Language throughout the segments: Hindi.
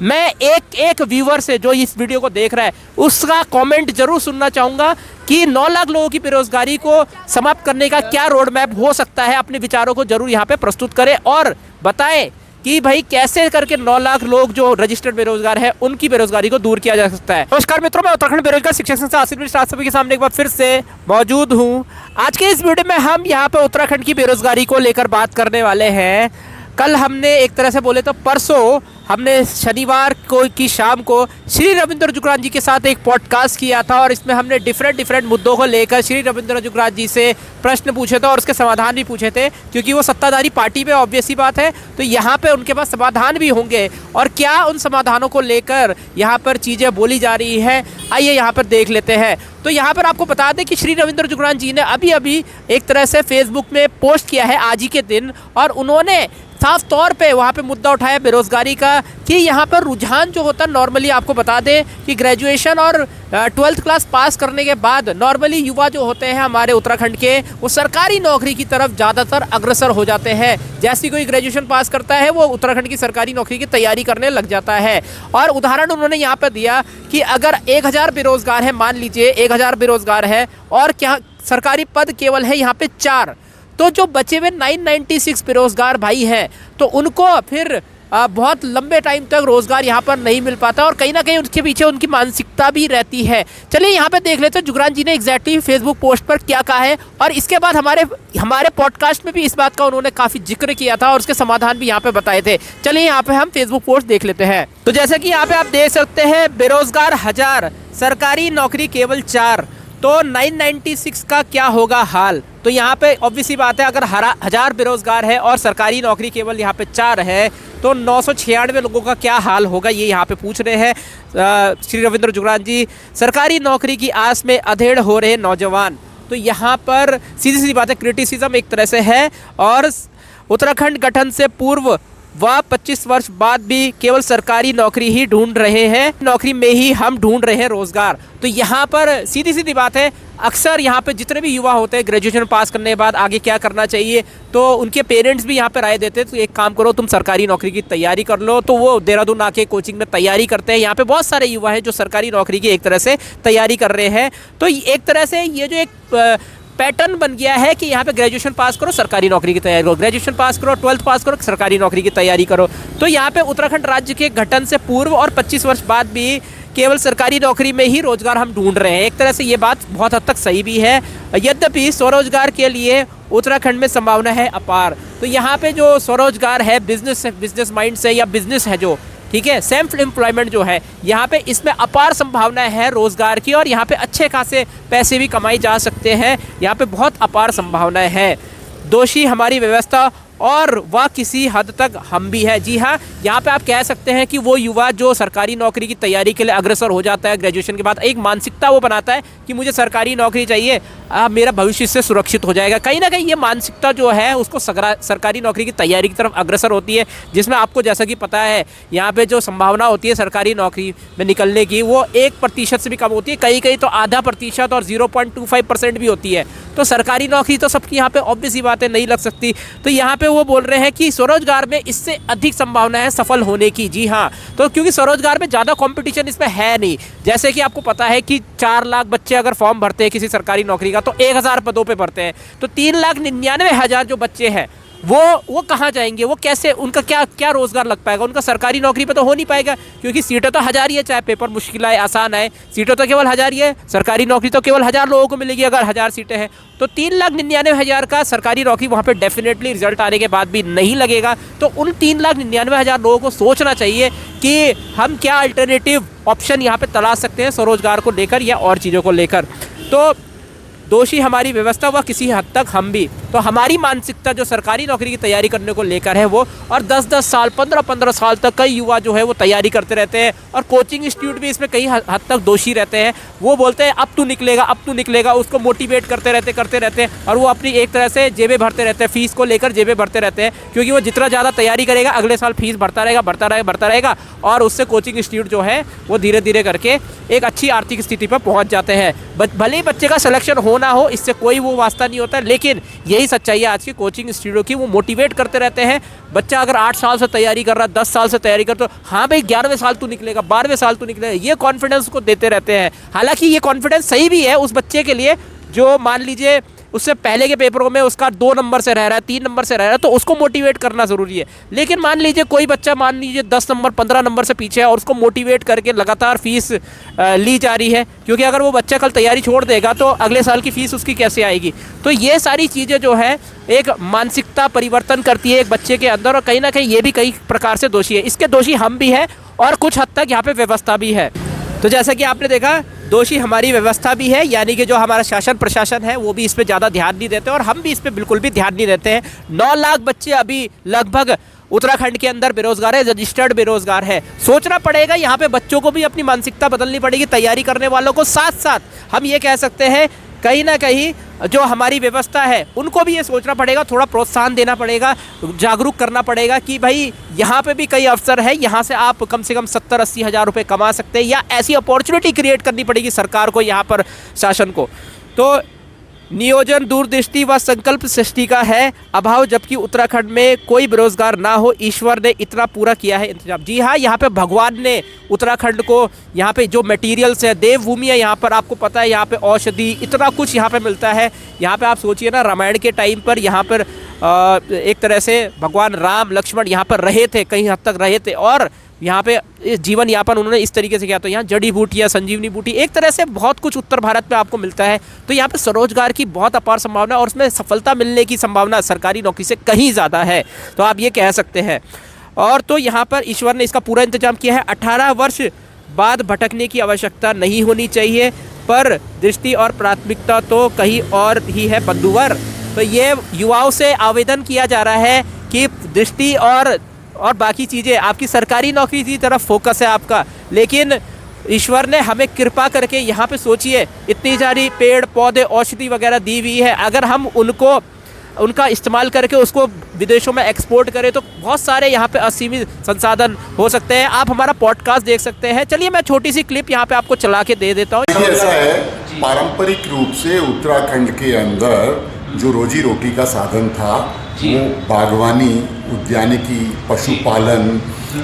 मैं एक एक व्यूअर से जो इस वीडियो को देख रहा है उसका कमेंट जरूर सुनना चाहूँगा कि 9 लाख लोगों की बेरोजगारी को समाप्त करने का क्या रोड मैप हो सकता है। अपने विचारों को जरूर यहाँ पे प्रस्तुत करें और बताएं कि भाई कैसे करके 9 लाख लोग जो रजिस्टर्ड बेरोजगार है उनकी बेरोजगारी को दूर किया जा सकता है। नमस्कार मित्रों, मैं उत्तराखंड बेरोजगार शिक्षक संस्था आसिफ मिश्र आप सभी के सामने एक बार फिर से मौजूद हूं। आज के इस वीडियो में हम यहां पे उत्तराखंड की बेरोजगारी को लेकर बात करने वाले हैं। कल हमने एक तरह से बोले तो परसों हमने शनिवार को की शाम को श्री रविंद्र जुगरान जी के साथ एक पॉडकास्ट किया था और इसमें हमने डिफरेंट मुद्दों को लेकर श्री रविंद्र जुगरान जी से प्रश्न पूछे थे और उसके समाधान भी पूछे थे, क्योंकि वो सत्ताधारी पार्टी में ऑब्वियस ही बात है, तो यहाँ पे उनके पास समाधान भी होंगे और क्या उन समाधानों को लेकर यहाँ पर चीज़ें बोली जा रही हैं, आइए यहाँ पर देख लेते हैं। तो यहाँ पर आपको बता दें कि श्री रविंद्र जुगरान जी ने अभी एक तरह से फेसबुक में पोस्ट किया है आज ही के दिन, और उन्होंने साफ तौर पे वहाँ पे मुद्दा उठाया बेरोजगारी का कि यहाँ पर रुझान जो होता है नॉर्मली आपको बता दें कि ग्रेजुएशन और 12th क्लास पास करने के बाद नॉर्मली युवा जो होते हैं हमारे उत्तराखंड के वो सरकारी नौकरी की तरफ ज़्यादातर अग्रसर हो जाते हैं। जैसे कोई ग्रेजुएशन पास करता है वो उत्तराखंड की सरकारी नौकरी की तैयारी करने लग जाता है। और उदाहरण उन्होंने यहाँ पर दिया कि अगर 1000 बेरोजगार है, मान लीजिए 1000 बेरोजगार है और क्या सरकारी पद केवल है यहाँ पे 4, तो जो बचे हुए 996 बेरोजगार भाई हैं तो उनको फिर बहुत लंबे टाइम तक रोजगार यहाँ पर नहीं मिल पाता और कहीं ना कहीं उसके पीछे उनकी मानसिकता भी रहती है। चलिए यहाँ पे देख लेते हैं जुगरान जी ने एग्जैक्टली फेसबुक पोस्ट पर क्या कहा है, और इसके बाद हमारे पॉडकास्ट में भी इस बात का उन्होंने काफ़ी जिक्र किया था और उसके समाधान भी यहाँ पे बताए थे। चलिए यहाँ पे हम फेसबुक पोस्ट देख लेते हैं। तो जैसे कि यहाँ पे आप देख सकते हैं, बेरोजगार 1000, सरकारी नौकरी केवल 4, तो 996 का क्या होगा हाल। तो यहाँ पे ऑब्वियसली बात है, अगर 1000 बेरोजगार है और सरकारी नौकरी केवल यहाँ पे 4 है तो 996 लोगों का क्या हाल होगा, ये यहाँ पे पूछ रहे हैं श्री रविंद्र जुगरान जी। सरकारी नौकरी की आस में अधेड़ हो रहे नौजवान, तो यहाँ पर सीधी बात है, क्रिटिसिज्म एक तरह से है। और उत्तराखंड गठन से पूर्व वह 25 वर्ष बाद भी केवल सरकारी नौकरी ही ढूंढ रहे हैं, नौकरी में ही हम ढूंढ रहे हैं रोजगार। तो यहाँ पर सीधी बात है, अक्सर यहाँ पे जितने भी युवा होते हैं ग्रेजुएशन पास करने के बाद आगे क्या करना चाहिए, तो उनके पेरेंट्स भी यहाँ पे राय देते हैं तो एक काम करो तुम सरकारी नौकरी की तैयारी कर लो, तो वो देहरादून आके कोचिंग में तैयारी करते हैं। यहाँ पे बहुत सारे युवा हैं जो सरकारी नौकरी की एक तरह से तैयारी कर रहे हैं। तो एक तरह से ये जो एक पैटर्न बन गया है कि यहाँ पे ग्रेजुएशन पास करो सरकारी नौकरी की तैयारी करो, ग्रेजुएशन पास करो 12th पास करो सरकारी नौकरी की तैयारी करो। तो यहाँ पे उत्तराखंड राज्य के गठन से पूर्व और 25 वर्ष बाद भी केवल सरकारी नौकरी में ही रोजगार हम ढूंढ रहे हैं। एक तरह से ये बात बहुत हद तक सही भी है, यद्यपि स्वरोजगार के लिए उत्तराखंड में संभावना है अपार। तो यहाँ पे जो स्वरोजगार है, बिजनेस माइंड से या बिजनेस है जो, ठीक है, सेल्फ एम्प्लॉयमेंट जो है यहाँ पे, इसमें अपार संभावनाएं है रोजगार की और यहाँ पे अच्छे खासे पैसे भी कमाए जा सकते हैं। यहाँ पे बहुत अपार संभावनाएं हैं। दोषी हमारी व्यवस्था और वह किसी हद तक हम भी है। जी हाँ, यहाँ पे आप कह सकते हैं कि वो युवा जो सरकारी नौकरी की तैयारी के लिए अग्रसर हो जाता है ग्रेजुएशन के बाद, एक मानसिकता वो बनाता है कि मुझे सरकारी नौकरी चाहिए, मेरा भविष्य इससे सुरक्षित हो जाएगा। कहीं ना कहीं ये मानसिकता जो है उसको सरकारी नौकरी की तैयारी की तरफ अग्रसर होती है, जिसमें आपको जैसा कि पता है यहाँ पे जो संभावना होती है सरकारी नौकरी में निकलने की वो 1% से भी कम होती है, कहीं तो आधा प्रतिशत और 0.25% भी होती है। तो सरकारी नौकरी तो सबकी यहाँ पे ऑब्वियस ही बात है नहीं लग सकती। तो यहाँ पे वो बोल रहे हैं कि स्वरोजगार में इससे अधिक संभावना है सफल होने की। जी हाँ, तो क्योंकि स्वरोजगार में ज़्यादा कंपटीशन इसमें है नहीं। जैसे कि आपको पता है कि 4 लाख बच्चे अगर फॉर्म भरते हैं किसी सरकारी नौकरी का तो 1000 पदों पे भरते हैं, तो 3,99,000 जो बच्चे हैं वो कहाँ जाएंगे, वो कैसे, उनका क्या रोजगार लग पाएगा, उनका सरकारी नौकरी पे तो हो नहीं पाएगा, क्योंकि सीटें तो 1000 ही है, चाहे पेपर मुश्किल आए आसान आए, सीटें तो केवल 1000 ही है, सरकारी नौकरी तो केवल 1000 लोगों को मिलेगी अगर 1000 सीटें हैं। तो 3,99,000 का सरकारी नौकरी वहाँ पे डेफिनेटली रिजल्ट आने के बाद भी नहीं लगेगा। तो उन 3,99,000 लोगों को सोचना चाहिए कि हम क्या अल्टरनेटिव ऑप्शन यहाँ पे तलाश सकते हैं स्वरोजगार को लेकर या और चीज़ों को लेकर। तो दोषी हमारी व्यवस्था व किसी हद तक हम भी, तो हमारी मानसिकता जो सरकारी नौकरी की तैयारी करने को लेकर है वो, और 10-10 साल 15-15 साल तक कई युवा जो है वो तैयारी करते रहते हैं और कोचिंग इंस्टीट्यूट भी इसमें कई हद तक दोषी रहते हैं। वो बोलते हैं अब तू निकलेगा, उसको मोटिवेट करते रहते हैं और वो अपनी एक तरह से जेबें भरते रहते हैं, फीस को लेकर जेबें भरते रहते हैं, क्योंकि वो जितना ज़्यादा तैयारी करेगा अगले साल फीस भरता रहेगा और उससे कोचिंग इंस्टीट्यूट जो है वो धीरे धीरे करके एक अच्छी आर्थिक स्थिति पर पहुँच जाते हैं। भले ही बच्चे का सिलेक्शन हो ना हो, इससे कोई वो वास्ता नहीं होता, लेकिन यही यही सच्चाई है आज की कोचिंग इंस्टीट्यूट की। वो मोटिवेट करते रहते हैं, बच्चा अगर 8 साल से तैयारी कर रहा है, 10 साल से तैयारी कर, तो हाँ भाई 11वें साल तू निकलेगा, 12वें साल तू निकलेगा, ये कॉन्फिडेंस को देते रहते हैं। हालांकि ये कॉन्फिडेंस सही भी है उस बच्चे के लिए जो मान लीजिए उससे पहले के पेपरों में उसका 2 नंबर से रह रहा है, 3 नंबर से रह रहा है, तो उसको मोटिवेट करना ज़रूरी है। लेकिन मान लीजिए कोई बच्चा मान लीजिए 10 नंबर 15 नंबर से पीछे है और उसको मोटिवेट करके लगातार फीस ली जा रही है, क्योंकि अगर वो बच्चा कल तैयारी छोड़ देगा तो अगले साल की फ़ीस उसकी कैसे आएगी। तो ये सारी चीज़ें जो है एक मानसिकता परिवर्तन करती है एक बच्चे के अंदर, और कहीं ना कहीं ये भी कई प्रकार से दोषी है। इसके दोषी हम भी हैं और कुछ हद तक यहाँ पर व्यवस्था भी है। तो जैसा कि आपने देखा, दोषी हमारी व्यवस्था भी है, यानी कि जो हमारा शासन प्रशासन है वो भी इस पे ज़्यादा ध्यान नहीं देते और हम भी इस पे बिल्कुल भी ध्यान नहीं देते हैं। 9 लाख बच्चे अभी लगभग उत्तराखंड के अंदर बेरोजगार है, रजिस्टर्ड बेरोजगार है। सोचना पड़ेगा यहाँ पे, बच्चों को भी अपनी मानसिकता बदलनी पड़ेगी, तैयारी करने वालों को। साथ साथ हम ये कह सकते हैं कहीं ना कहीं जो हमारी व्यवस्था है उनको भी ये सोचना पड़ेगा, थोड़ा प्रोत्साहन देना पड़ेगा, जागरूक करना पड़ेगा कि भाई यहाँ पे भी कई अवसर है, यहाँ से आप कम से कम 70-80 हज़ार रुपये कमा सकते हैं, या ऐसी अपॉर्चुनिटी क्रिएट करनी पड़ेगी सरकार को, यहाँ पर शासन को। तो नियोजन, दूरदृष्टि व संकल्प सृष्टि का है अभाव, जबकि उत्तराखंड में कोई बेरोजगार ना हो। ईश्वर ने इतना पूरा किया है इंतजाम। जी हाँ, यहाँ पे भगवान ने उत्तराखंड को, यहाँ पे जो मटेरियल्स है, देवभूमि है, यहाँ पर आपको पता है यहाँ पे औषधि इतना कुछ यहाँ पे मिलता है। यहाँ पे आप सोचिए ना, रामायण के टाइम पर यहाँ पर एक तरह से भगवान राम लक्ष्मण यहाँ पर रहे थे, कहीं हद तक रहे थे, और यहाँ पे जीवन यापन उन्होंने इस तरीके से किया। तो यहाँ जड़ी बूटियाँ, संजीवनी बूटी, एक तरह से बहुत कुछ उत्तर भारत में आपको मिलता है। तो यहाँ पे स्वरोजगार की बहुत अपार संभावना और उसमें सफलता मिलने की संभावना सरकारी नौकरी से कहीं ज़्यादा है, तो आप ये कह सकते हैं। और तो यहाँ पर ईश्वर ने इसका पूरा इंतजाम किया है। 18 वर्ष बाद भटकने की आवश्यकता नहीं होनी चाहिए, पर दृष्टि और प्राथमिकता तो कहीं और ही है बंधुवर। तो ये युवाओं से आवेदन किया जा रहा है कि दृष्टि और बाकी चीज़ें, आपकी सरकारी नौकरी की तरफ फोकस है आपका, लेकिन ईश्वर ने हमें कृपा करके यहाँ पे सोचिए इतनी सारी पेड़ पौधे औषधि वगैरह दी हुई है, अगर हम उनका इस्तेमाल करके उसको विदेशों में एक्सपोर्ट करें तो बहुत सारे यहाँ पे असीमित संसाधन हो सकते हैं। आप हमारा पॉडकास्ट देख सकते हैं। चलिए मैं छोटी सी क्लिप यहाँ पे आपको चला के दे देता हूँ। ऐसा है, पारंपरिक रूप से उत्तराखंड के अंदर जो रोजी रोटी का साधन था वो बागवानी, उद्यानिकी, पशुपालन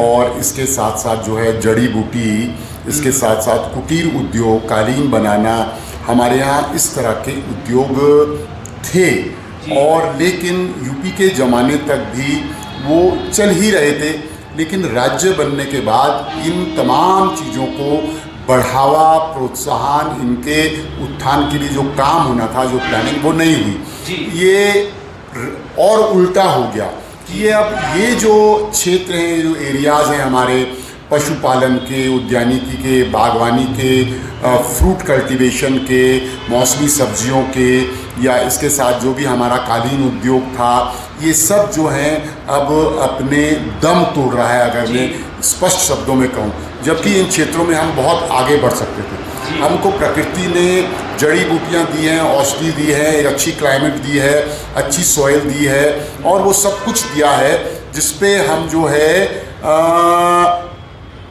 और इसके साथ साथ जो है जड़ी बूटी, इसके साथ साथ कुटीर उद्योग, कालीन बनाना, हमारे यहाँ इस तरह के उद्योग थे। और लेकिन यूपी के ज़माने तक भी वो चल ही रहे थे, लेकिन राज्य बनने के बाद इन तमाम चीज़ों को बढ़ावा, प्रोत्साहन, इनके उत्थान के लिए जो काम होना था, जो प्लानिंग, वो नहीं हुई। ये और उल्टा हो गया कि ये अब ये जो क्षेत्र हैं, जो एरियाज़ हैं हमारे पशुपालन के, उद्यानिकी के, बागवानी के, फ्रूट कल्टीवेशन के, मौसमी सब्जियों के, या इसके साथ जो भी हमारा कालीन उद्योग था, ये सब जो है अब अपने दम तोड़ रहा है, अगर मैं स्पष्ट शब्दों में कहूँ। जबकि इन क्षेत्रों में हम बहुत आगे बढ़ सकते थे। हमको प्रकृति ने जड़ी बूटियाँ दी हैं, औषधि दी है, एक अच्छी क्लाइमेट दी है, अच्छी सॉइल दी है, और वो सब कुछ दिया है जिसपे हम जो है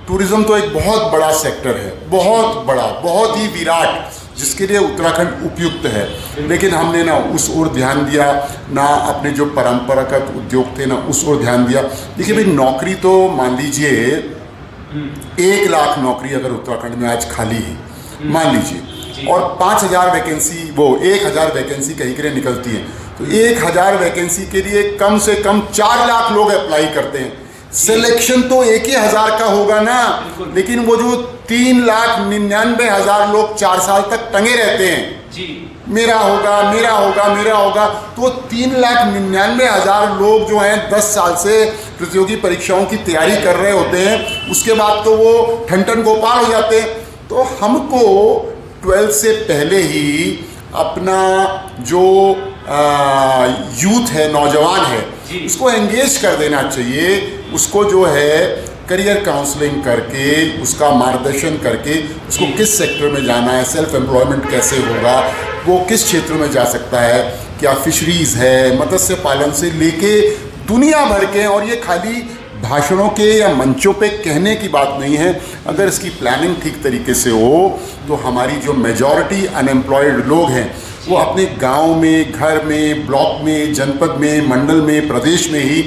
टूरिज़्म तो एक बहुत बड़ा सेक्टर है, बहुत बड़ा, बहुत ही विराट, जिसके लिए उत्तराखंड उपयुक्त है। लेकिन हमने ना उस ओर ध्यान दिया, ना अपने जो परंपरागत उद्योग थे ना उस ओर ध्यान दिया। देखिए भाई, नौकरी तो मान लीजिए 1 लाख नौकरी अगर उत्तराखंड में आज खाली है, मान लीजिए, और 5000 वैकेंसी, वो 1000 वैकेंसी कहीं के लिए निकलती है, तो 1000 वैकेंसी के लिए कम से कम 4 लाख लोग अप्लाई करते हैं। सिलेक्शन तो 1,000 का होगा ना, लेकिन वो जो 3,99,000 लोग 4 साल तक टंगे रहते हैं जी, मेरा होगा, मेरा होगा, मेरा होगा, तो 3,99,000 लोग जो हैं 10 साल से प्रतियोगी परीक्षाओं की तैयारी कर रहे होते हैं, उसके बाद तो वो ठन गोपाल हो जाते हैं। तो हमको 12 से पहले ही अपना जो यूथ है, नौजवान है, उसको एंगेज कर देना चाहिए, उसको जो है करियर काउंसलिंग करके, उसका मार्गदर्शन करके, उसको किस सेक्टर में जाना है, सेल्फ एम्प्लॉयमेंट कैसे होगा, वो किस क्षेत्र में जा सकता है, क्या फिशरीज़ है, मत्स्य पालन से लेके दुनिया भर के। और ये खाली भाषणों के या मंचों पे कहने की बात नहीं है। अगर इसकी प्लानिंग ठीक तरीके से हो तो हमारी जो मेजॉरिटी अनएम्प्लॉयड लोग हैं वो अपने गांव में, घर में, ब्लॉक में, जनपद में, मंडल में, प्रदेश में ही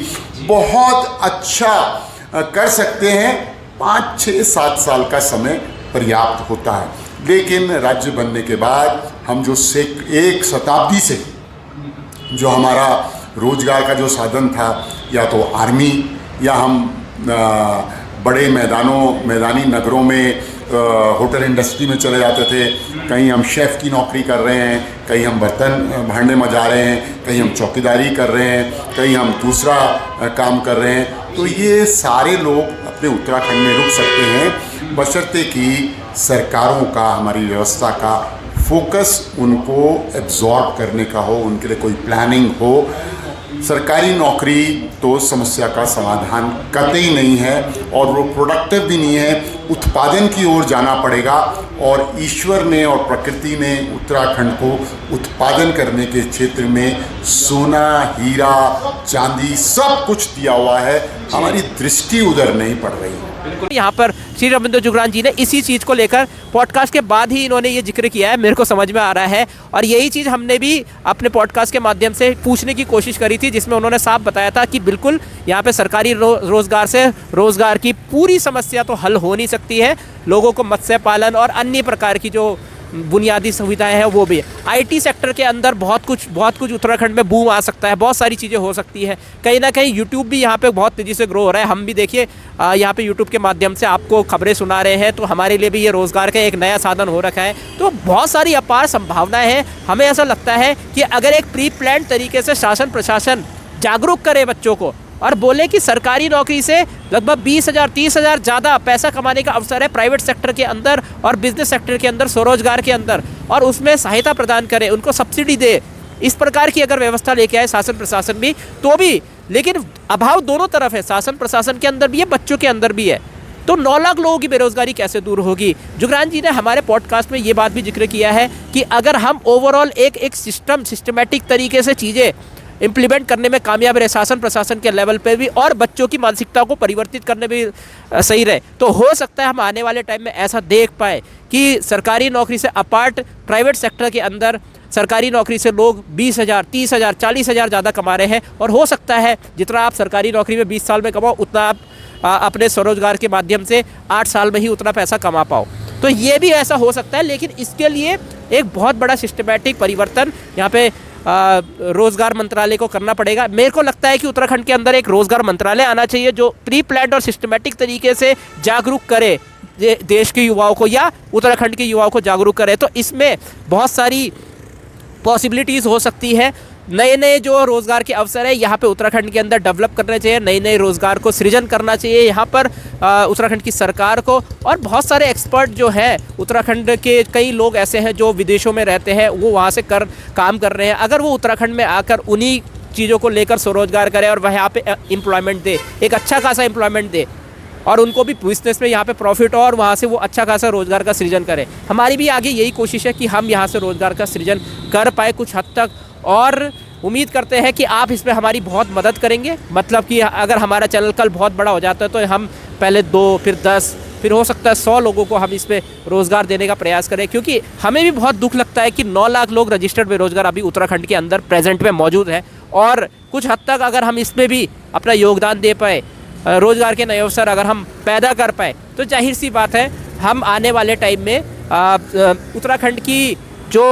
बहुत अच्छा कर सकते हैं। 5, 6, 7 साल का समय पर्याप्त होता है। लेकिन राज्य बनने के बाद हम जो एक शताब्दी से जो हमारा रोजगार का जो साधन था, या तो आर्मी, या हम बड़े मैदानी नगरों में होटल इंडस्ट्री में चले जाते थे, कहीं हम शेफ़ की नौकरी कर रहे हैं, कहीं हम बर्तन भांडने में जा रहे हैं, कहीं हम चौकीदारी कर रहे हैं, कहीं हम दूसरा काम कर रहे हैं। तो ये सारे लोग अपने उत्तराखंड में रुक सकते हैं, बशर्ते कि सरकारों का, हमारी व्यवस्था का फोकस उनको एब्जॉर्ब करने का हो, उनके लिए कोई प्लानिंग हो। सरकारी नौकरी तो समस्या का समाधान कतई नहीं है, और वो प्रोडक्टिव भी नहीं है। उत्पादन की ओर जाना पड़ेगा, और ईश्वर ने और प्रकृति ने उत्तराखंड को उत्पादन करने के क्षेत्र में सोना, हीरा, चांदी सब कुछ दिया हुआ है। हमारी दृष्टि उधर नहीं पड़ रही है। यहाँ पर श्री रविंद्र जुगरान जी ने इसी चीज़ को लेकर पॉडकास्ट के बाद ही इन्होंने ये जिक्र किया है, मेरे को समझ में आ रहा है। और यही चीज़ हमने भी अपने पॉडकास्ट के माध्यम से पूछने की कोशिश करी थी, जिसमें उन्होंने साफ बताया था कि बिल्कुल यहाँ पे सरकारी रोजगार से रोजगार की पूरी समस्या तो हल हो नहीं सकती है। लोगों को मत्स्य पालन और अन्य प्रकार की जो बुनियादी सुविधाएं हैं वो भी है। आईटी सेक्टर के अंदर बहुत कुछ उत्तराखंड में बूम आ सकता है, बहुत सारी चीज़ें हो सकती है। कहीं ना कहीं यूट्यूब भी यहाँ पे बहुत तेज़ी से ग्रो हो रहा है। हम भी देखिए यहाँ पे यूट्यूब के माध्यम से आपको खबरें सुना रहे हैं, तो हमारे लिए भी ये रोज़गार का एक नया साधन हो रखा है। तो बहुत सारी अपार संभावनाएँ हैं। हमें ऐसा लगता है कि अगर एक प्री प्लान तरीके से शासन प्रशासन जागरूक करे बच्चों को, और बोले कि सरकारी नौकरी से लगभग 20,000 30,000 ज़्यादा पैसा कमाने का अवसर है प्राइवेट सेक्टर के अंदर और बिजनेस सेक्टर के अंदर, स्वरोजगार के अंदर, और उसमें सहायता प्रदान करे, उनको सब्सिडी दे, इस प्रकार की अगर व्यवस्था लेके आए शासन प्रशासन भी, तो भी। लेकिन अभाव दोनों तरफ है, शासन प्रशासन के अंदर भी है, बच्चों के अंदर भी है। तो 9 लाख लोगों की बेरोजगारी कैसे दूर होगी? जुगरान जी ने हमारे पॉडकास्ट में ये बात भी जिक्र किया है कि अगर हम ओवरऑल एक सिस्टमेटिक तरीके से चीज़ें इम्प्लीमेंट करने में कामयाब रहे, शासन प्रशासन के लेवल पे भी, और बच्चों की मानसिकता को परिवर्तित करने में सही रहे, तो हो सकता है हम आने वाले टाइम में ऐसा देख पाए कि सरकारी नौकरी से अपार्ट प्राइवेट सेक्टर के अंदर सरकारी नौकरी से लोग 20,000 30,000 40,000 ज़्यादा कमा रहे हैं। और हो सकता है जितना आप सरकारी नौकरी में 20 साल में कमाओ, उतना आप अपने स्वरोजगार के माध्यम से 8 साल में ही उतना पैसा कमा पाओ। तो ये भी ऐसा हो सकता है, लेकिन इसके लिए एक बहुत बड़ा सिस्टमैटिक परिवर्तन यहाँ पे रोजगार मंत्रालय को करना पड़ेगा। मेरे को लगता है कि उत्तराखंड के अंदर एक रोजगार मंत्रालय आना चाहिए जो प्री प्लान्ड और सिस्टमैटिक तरीके से जागरूक करे देश के युवाओं को, या उत्तराखंड के युवाओं को जागरूक करे। तो इसमें बहुत सारी पॉसिबिलिटीज़ हो सकती है। नए जो रोज़गार के अवसर है यहाँ पे उत्तराखंड के अंदर डेवलप करने चाहिए, नए रोज़गार को सृजन करना चाहिए यहाँ पर उत्तराखंड की सरकार को। और बहुत सारे एक्सपर्ट जो हैं उत्तराखंड के, कई लोग ऐसे हैं जो विदेशों में रहते हैं, वो वहाँ से काम कर रहे हैं। अगर वो उत्तराखंड में आकर उन्हीं चीज़ों को लेकर स्वरोजगार करें और वहाँ पे एम्प्लॉयमेंट दे, एक अच्छा खासा एम्प्लॉयमेंट दे, और उनको भी बिजनेस में यहाँ पे प्रॉफिट हो, और वहाँ से वो अच्छा खासा रोज़गार का सृजन करें। हमारी भी आगे यही कोशिश है कि हम यहाँ से रोज़गार का सृजन कर पाए कुछ हद तक, और उम्मीद करते हैं कि आप इसमें हमारी बहुत मदद करेंगे। मतलब कि अगर हमारा चैनल कल बहुत बड़ा हो जाता है तो हम पहले 2, फिर 10, फिर हो सकता है 100 लोगों को हम इसमें रोज़गार देने का प्रयास करें, क्योंकि हमें भी बहुत दुख लगता है कि 9 लाख लोग रजिस्टर्ड बेरोजगार अभी उत्तराखंड के अंदर प्रेजेंट में मौजूद है। और कुछ हद तक अगर हम इसमें भी अपना योगदान दे पाए, रोज़गार के नए अवसर अगर हम पैदा कर पाए, तो जाहिर सी बात है हम आने वाले टाइम में उत्तराखंड की जो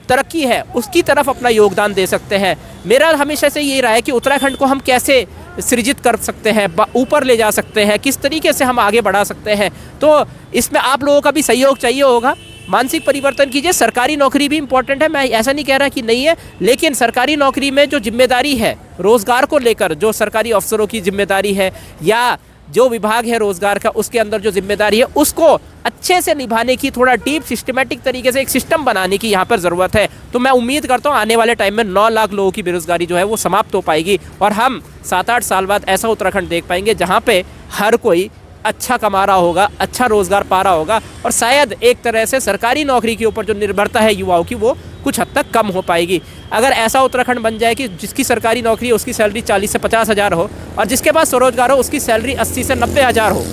तरक्की है उसकी तरफ अपना योगदान दे सकते हैं। मेरा हमेशा से यही रहा है कि उत्तराखंड को हम कैसे सृजित कर सकते हैं, ऊपर ले जा सकते हैं, किस तरीके से हम आगे बढ़ा सकते हैं। तो इसमें आप लोगों का भी सहयोग चाहिए होगा। मानसिक परिवर्तन कीजिए। सरकारी नौकरी भी इम्पॉर्टेंट है, मैं ऐसा नहीं कह रहा कि नहीं है, लेकिन सरकारी नौकरी में जो जिम्मेदारी है रोज़गार को लेकर, जो सरकारी अफसरों की जिम्मेदारी है या जो विभाग है रोज़गार का, उसके अंदर जो जिम्मेदारी है उसको अच्छे से निभाने की, थोड़ा डीप सिस्टमेटिक तरीके से एक सिस्टम बनाने की यहाँ पर ज़रूरत है। तो मैं उम्मीद करता हूँ आने वाले टाइम में 9 लाख लोगों की बेरोज़गारी जो है वो समाप्त हो पाएगी, और हम 7-8 साल बाद ऐसा उत्तराखंड देख पाएंगे जहाँ पे हर कोई अच्छा कमा रहा होगा, अच्छा रोज़गार पा रहा होगा, और शायद एक तरह से सरकारी नौकरी के ऊपर जो निर्भरता है युवाओं की वो कुछ हद तक कम हो पाएगी। अगर ऐसा उत्तराखंड बन जाए कि जिसकी सरकारी नौकरी है उसकी सैलरी 40 से 50 हज़ार हो, और जिसके पास स्वरोजगार हो उसकी सैलरी 80 से 90 हज़ार हो,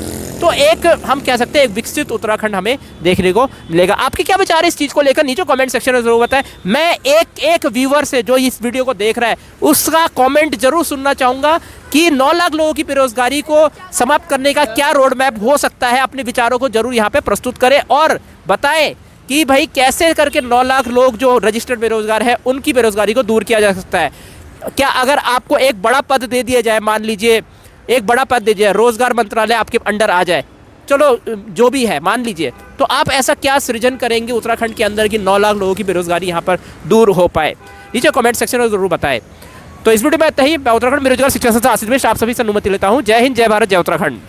तो एक हम कह सकते हैं एक विकसित उत्तराखंड हमें देखने को मिलेगा। आपके क्या विचार है इस चीज़ को लेकर, नीचे कमेंट सेक्शन में जरूर बताएं। मैं एक व्यूवर से जो इस वीडियो को देख रहा है उसका कमेंट जरूर सुनना चाहूँगा कि 9 लाख लोगों की बेरोजगारी को समाप्त करने का क्या रोड मैप हो सकता है। अपने विचारों को जरूर यहाँ पे प्रस्तुत करें और बताएं कि भाई कैसे करके 9 लाख लोग जो रजिस्टर्ड बेरोजगार है उनकी बेरोजगारी को दूर किया जा सकता है। क्या अगर आपको एक बड़ा पद दे दिया जाए, मान लीजिए एक बड़ा पद दे दिया, रोजगार मंत्रालय आपके अंडर आ जाए, चलो जो भी है मान लीजिए, तो आप ऐसा क्या सृजन करेंगे उत्तराखंड के अंदर कि 9 लाख लोगों की बेरोजगारी यहाँ पर दूर हो पाए? नीचे कमेंट सेक्शन में जरूर बताएं। तो इस वीडियो में इतना ही। मैं उत्तराखंड बेरोजगार शिक्षा संस्था आशीष मिश्र आप सभी से अनुमति लेता हूँ। जय हिंद, जय भारत, जय उत्तराखंड।